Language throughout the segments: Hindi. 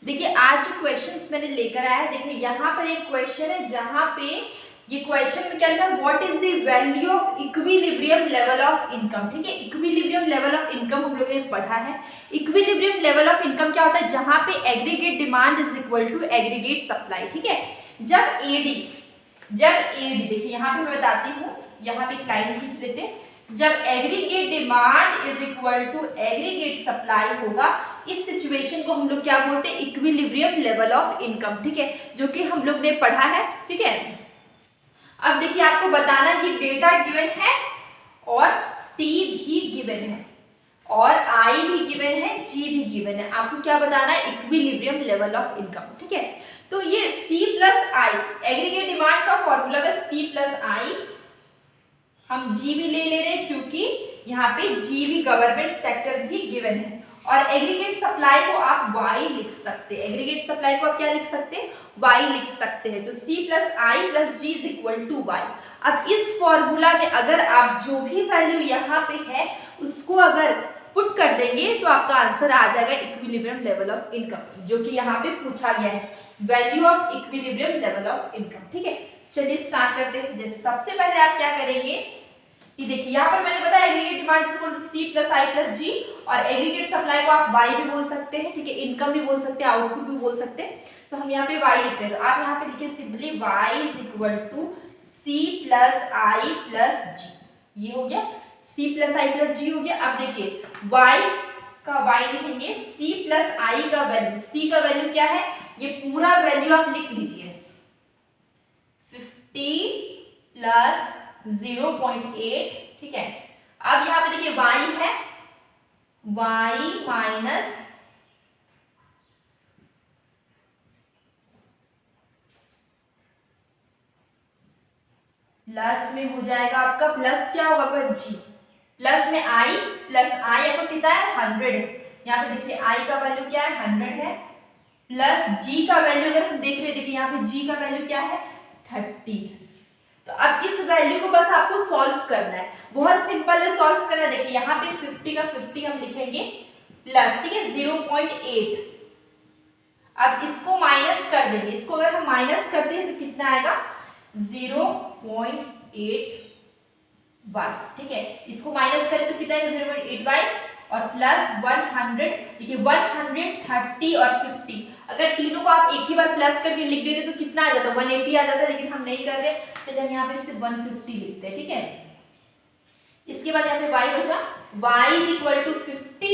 देखिए आज जो क्वेश्चंस मैंने लेकर आया है, देखिए यहाँ पर एक क्वेश्चन है जहाँ पे ये क्वेश्चन में क्या लिखा है, what is the value of equilibrium level of income. ठीक है, इक्विलिब्रियम लेवल ऑफ इनकम हम लोगों ने पढ़ा है। इक्विलिब्रियम लेवल ऑफ इनकम क्या होता है, जहाँ पे aggregate demand is equal to aggregate supply. ठीक है, जब एडी देखिए यहाँ पे मैं बताती हूँ, यहाँ पे एक लाइन खींच लेते हैं। जब aggregate demand is equal to aggregate supply होगा, इस सिचुएशन को हम लोग क्या बोलते हैं, इक्विलिब्रियम लेवल ऑफ इनकम। ठीक है, जो कि हम लोग ने पढ़ा है। ठीक है, अब देखिए आपको बताना कि डेटा गिवन है और टी भी गिवन है और आई भी गिवन है, जी भी गिवन है। आपको क्या बताना है, इक्विलिब्रियम लेवल ऑफ इनकम। ठीक है, तो ये सी प्लस आई, एग्रीगेट डिमांड का फॉर्मूला अगर सी प्लस आई, हम जी भी ले रहे हैं क्योंकि यहाँ पे जी भी गवर्नमेंट सेक्टर भी गिवन है। और एग्रीगेट सप्लाई को आप y लिख सकते हैं, एग्रीगेट सप्लाई को आप क्या लिख सकते हैं, y लिख सकते हैं। तो c plus I plus G is equal to Y. अब इस फॉर्मूला में अगर आप जो भी वैल्यू यहाँ पे है उसको अगर पुट कर देंगे तो आपका आंसर आ जाएगा इक्विलिब्रियम लेवल ऑफ इनकम, जो कि यहाँ पे पूछा गया है, value of equilibrium level of income. ठीक है, चलिए स्टार्ट करते हैं। जैसे सबसे पहले आप क्या करेंगे, ये देखिए यहाँ पर मैंने बताया aggregate demand is equal to C plus I plus G, और एग्रीगेट सप्लाई को आप वाई भी बोल सकते हैं। ठीक है, इनकम भी बोल सकते हैं, आउटपुट भी बोल सकते हैं। तो हम यहाँ पे वाई लिख रहे हैं, तो आप यहाँ पे लिखिए simply Y is equal to C plus I plus G. ये हो गया सी प्लस आई प्लस जी हो गया। अब देखिए वाई का वाई लिखेंगे, सी प्लस आई का वैल्यू, सी का वैल्यू क्या है, ये पूरा वैल्यू आप लिख लीजिए 50 प्लस 0.8। ठीक है, अब यहाँ पे देखिए y है, y माइनस प्लस में हो जाएगा आपका, प्लस क्या होगा आपका g, प्लस में i, प्लस i आपको कितना है 100 है। यहाँ पे देखिए i का वैल्यू क्या है 100 है, प्लस g का वैल्यू अगर हम देख रहे, देखिए यहाँ पे g का वैल्यू क्या है 30। तो अब इस वैल्यू को बस आपको सॉल्व करना है, बहुत सिंपल है सॉल्व करना। देखिए यहाँ पे 50 का 50 हम लिखेंगे प्लस, ठीक है 0.8। अब इसको माइनस कर देंगे, इसको अगर हम माइनस करते हैं तो कितना आएगा 0.8 y। ठीक है, इसको माइनस करें तो कितना आएगा 0.8 y और प्लस 100। देखिए 130 और 50, अगर तीनों को आप एक ही बार प्लस करके लिख देते तो कितना आ जाता, 180 आ जाता, लेकिन हम नहीं कर रहे, चलिए हम यहाँ पे सिर्फ 150 लिखते हैं। ठीक है, इसके बाद यहाँ पे y बचा, y is equal to 50,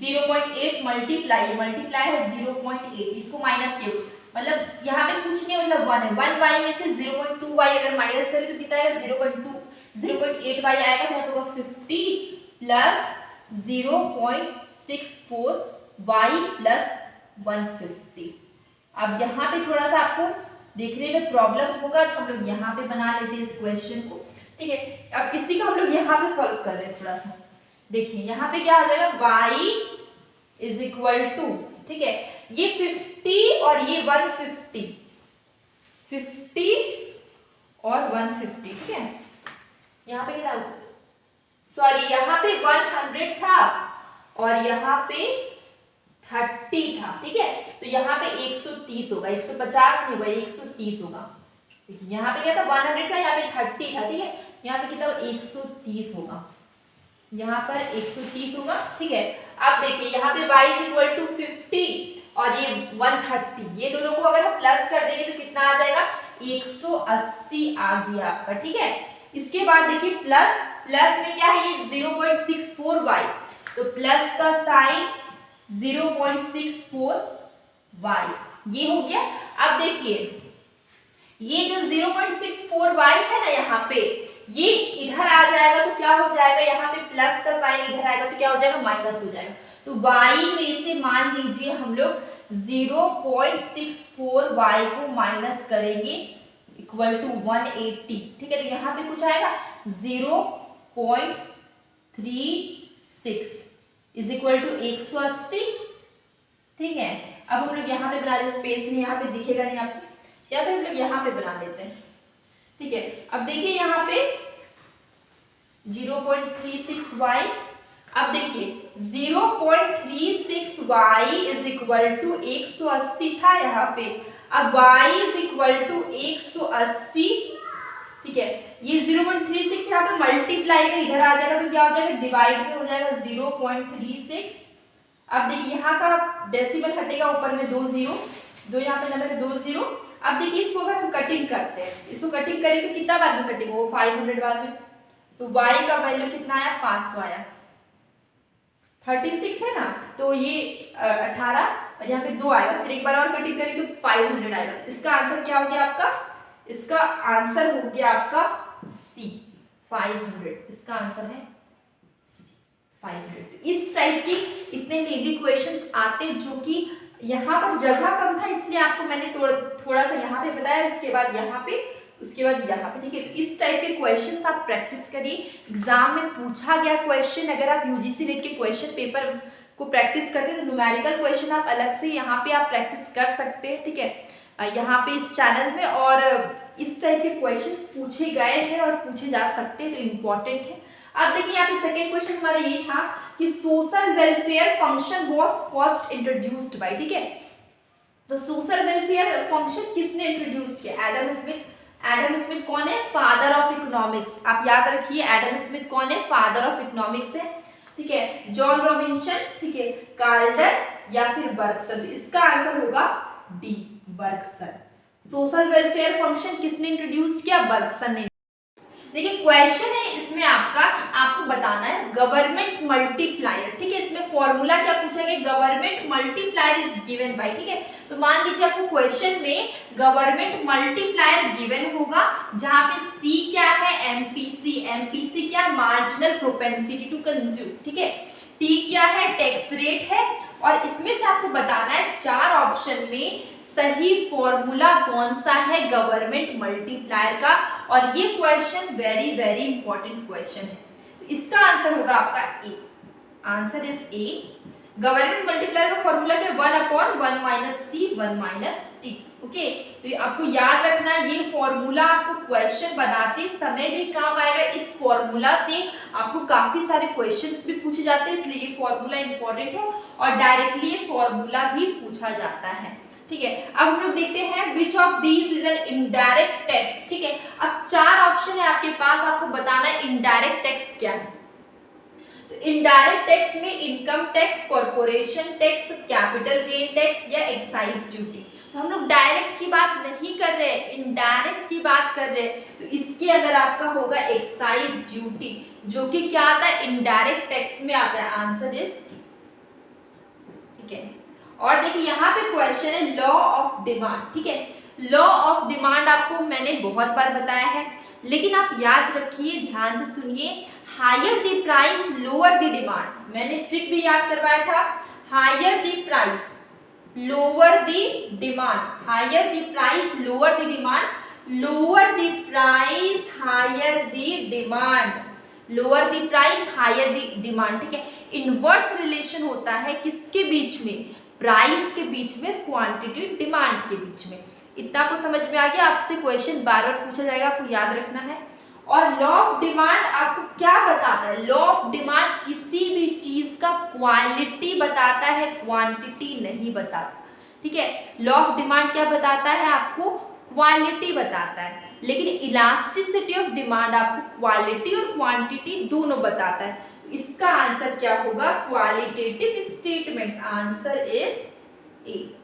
0.8 multiply है 0.8, इसको माइनस किया, मतलब यहाँ पे कुछ नहीं, मतलब 1 है, 1 y में से 0.2 y अगर माइनस करें तो कितना आएगा 0.8 y आएगा। तो यहाँ पे 50 प्लस 0.64 y प्लस 150। अब यहाँ पे थोड़ा सा आपको देखने में प्रॉब्लम होगा, तो हम लोग यहाँ पे बना लेते हैं इस क्वेश्चन को। ठीक है, अब इसी को हम लोग यहाँ पे सॉल्व कर रहे हैं थोड़ा सा। देखिए यहाँ पे क्या आ जाएगा y इज इक्वल टू, ठीक है ये 50 और ये 150, 50 और 150। ठीक है, यहाँ पे क्या, सॉरी यहाँ पे 100 था और यहाँ पे 30 था। ठीक है, तो यहाँ पे 130 होगा, 150 नहीं होगा, 130 होगा। देखिए यहाँ पे क्या था 100 था, यहाँ पे 30 था। ठीक है, यहाँ पे कितना 130 होगा, यहाँ पर 130 होगा। ठीक है, अब देखिए यहाँ पे y इज इक्वल टू 50 और ये 130, ये दोनों को अगर हम प्लस कर देंगे तो कितना आ जाएगा 180 आ गया आपका। ठीक है, इसके बाद देखिए प्लस में क्या है, ये 0.64 y, तो प्लस का साइन 0.64 y, ये हो गया। अब देखिए ये जो 0.64 y है ना, यहाँ पे ये इधर आ जाएगा तो क्या हो जाएगा, यहाँ पे प्लस का साइन इधर आएगा तो क्या हो जाएगा माइनस हो जाएगा। तो y में से मान लीजिए हम लोग 0.64 y को माइनस करेंगे इक्वल टू 180। ठीक है, तो यहाँ पे कुछ आएगा 0.36 इज इक्वल टू 180। ठीक है, अब हम लोग यहाँ पे बना रहे, स्पेस में यहाँ पे दिखेगा नहीं आपको, या फिर हम लोग यहाँ पे बना लेते हैं। ठीक है, अब देखिए यहाँ पे 0.36y, अब देखिए 0.36y इज इक्वल टू 180 था यहाँ पे, अब y इज इक्वल टू 180, ठीक है। ये 0.36 यहाँ पे मल्टीप्लाई में इधर आ जाएगा तो क्या हो जाएगा, डिवाइड में हो जाएगा 0.36। अब देखिए यहाँ का डेसिमल हटेगा, ऊपर में 2 0, दो यहाँ पे नंबर है 2 0। अब देखिए इसको अगर हम कटिंग करते हैं, इसको कटिंग करें तो कितना बार में कटिंग हो, 500 बार में, तो y का वैल्यू कितना आया, 500 आया। 36 है ना, तो ये 18 और यहाँ पे 2 आएगा, फिर एक बार और कटिंग करें तो 500 आएगा। इसका आंसर क्या हो गया आपका, इसका आंसर हो गया आपका सी 500, इसका आंसर है 500। इस टाइप की इतने लेंदी क्वेश्चंस आते जो कि यहाँ पर जगह कम था इसलिए आपको मैंने थोड़ा सा यहाँ पे बताया, उसके बाद यहाँ पे, उसके बाद यहाँ पे, ठीक है। तो इस टाइप के क्वेश्चंस आप प्रैक्टिस करिए, एग्जाम में पूछा गया क्वेश्चन, अगर आप यूजीसी नेट के क्वेश्चन पेपर को प्रैक्टिस करते हैं तो न्यूमेरिकल क्वेश्चन आप अलग से यहाँ पे आप प्रैक्टिस कर सकते हैं, ठीक है, यहाँ पे इस चैनल में। और इस टाइप के क्वेश्चंस पूछे गए हैं और पूछे जा सकते हैं, तो इम्पोर्टेंट है। अब देखिए यहाँ पे सेकेंड क्वेश्चन हमारा ये था कि social welfare function was first introduced by, ठीक है। तो सोशल वेलफेयर फंक्शन किसने इंट्रोड्यूस किया, एडम स्मिथ। एडम स्मिथ कौन है, फादर ऑफ इकोनॉमिक्स, आप याद रखिए एडम स्मिथ कौन है, फादर ऑफ इकोनॉमिक्स है, ठीक है। जॉन रॉबिन्सन, ठीक है, कार्ल्डर या फिर बर्गसन, इसका आंसर होगा D Bergson. Social welfare function किसने इंट्रोड्यूस किया, बर्गसन ने। देखिए क्वेश्चन है इसमें आपका कि आपको बताना है गवर्नमेंट मल्टीप्लायर, ठीक है। इसमें फॉर्मूला क्या पूछा गया, government multiplier is given by, ठीक है। तो मान लीजिए आपको क्वेश्चन में गवर्नमेंट मल्टीप्लायर गिवन होगा, जहां पे सी क्या है, एमपीसी, एमपीसी क्या, मार्जिनल प्रोपेंसिटी टू कंज्यूम, ठीक है। टी क्या है, टैक्स रेट है, और इसमें से आपको बताना है 4 ऑप्शन में सही फॉर्मूला कौन सा है गवर्नमेंट मल्टीप्लायर का। और ये question very very important question है, तो इसका आंसर होगा आपका A, answer is A. Government multiplier का फॉर्मूला क्या है, 1/1 minus C 1 minus T, okay. तो ये आपको याद रखना है, ये फॉर्मूला आपको क्वेश्चन बनाते समय भी काम आएगा। इस फॉर्मूला से आपको काफी सारे क्वेश्चंस भी पूछे जाते हैं, इसलिए ये फॉर्मूला इंपॉर्टेंट है और डायरेक्टली ये फॉर्मूला भी पूछा जाता है, ठीक है। अब हम लोग देखते हैं which of these is an indirect tax, ठीक है। अब 4 ऑप्शन है आपके पास, आपको बताना है इनडायरेक्ट टैक्स क्या है। तो इनडायरेक्ट टैक्स में income tax, corporation tax, capital gain tax या एक्साइज ड्यूटी। तो हम लोग डायरेक्ट की बात नहीं कर रहे, इनडायरेक्ट की बात कर रहे, तो इसके अंदर आपका होगा एक्साइज ड्यूटी, जो कि क्या आता है, इनडायरेक्ट टैक्स में आता है, आंसर इज डी, ठीक है। और देखिए यहाँ पे क्वेश्चन है लॉ ऑफ डिमांड, ठीक है। लॉ ऑफ डिमांड आपको मैंने बहुत बार बताया है, लेकिन आप याद रखिए, ध्यान से सुनिए, higher the price lower the demand, मैंने ट्रिक भी याद करवाया था, higher the price lower the demand, higher the price lower the demand, lower the price higher the demand, lower the price higher the demand, ठीक है। इनवर्स रिलेशन होता है किसके बीच में, प्राइस के बीच में, क्वांटिटी डिमांड के बीच में। इतना आपको समझ में आ गया, आपसे क्वेश्चन बार बार पूछा जाएगा, आपको याद रखना है। और लॉ ऑफ डिमांड आपको क्या बताता है, लॉ ऑफ डिमांड किसी भी चीज का क्वालिटी बताता है, क्वांटिटी नहीं बताता, ठीक है। लॉ ऑफ डिमांड क्या बताता है, आपको क्वालिटी बताता है, लेकिन इलास्टिसिटी ऑफ डिमांड आपको क्वालिटी और क्वांटिटी दोनों बताता है। इसका आंसर क्या होगा, क्वालिटेटिव स्टेटमेंट, आंसर इज ए।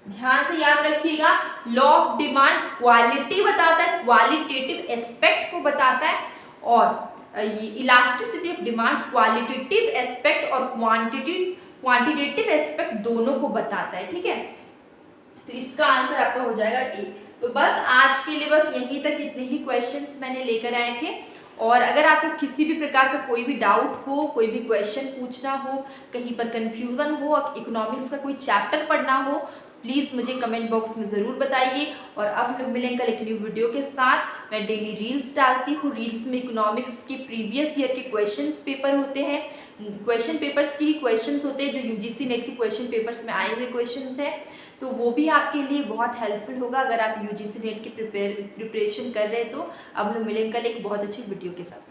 ध्यान से याद रखिएगा, लॉ ऑफ डिमांड क्वालिटी बताता है, क्वालिटेटिव एस्पेक्ट को बताता है, और elasticity of demand qualitative aspect और क्वांटिटेटिव एस्पेक्ट दोनों को बताता है, ठीक है। तो इसका आंसर आपका हो जाएगा ए। तो बस आज के लिए बस यहीं तक, इतने ही क्वेश्चंस मैंने लेकर आए थे। और अगर आपको किसी भी प्रकार का कोई भी डाउट हो, कोई भी क्वेश्चन पूछना हो, कहीं पर कंफ्यूजन हो, इकोनॉमिक्स का कोई चैप्टर पढ़ना हो, प्लीज़ मुझे कमेंट बॉक्स में ज़रूर बताइए। और अब हम लोग मिलेंगे कल एक न्यू वीडियो के साथ। मैं डेली रील्स डालती हूँ, रील्स में इकोनॉमिक्स के प्रीवियस ईयर के क्वेश्चंस पेपर होते हैं, क्वेश्चन पेपर्स के ही क्वेश्चंस होते हैं जो यूजीसी नेट के क्वेश्चन पेपर्स में आए हुए क्वेश्चंस हैं, तो वो भी आपके लिए बहुत हेल्पफुल होगा अगर आप यूजीसी नेट की प्रिपरेशन कर रहे हैं। तो अब हम लोग मिलेंगे कल एक बहुत अच्छी वीडियो के साथ।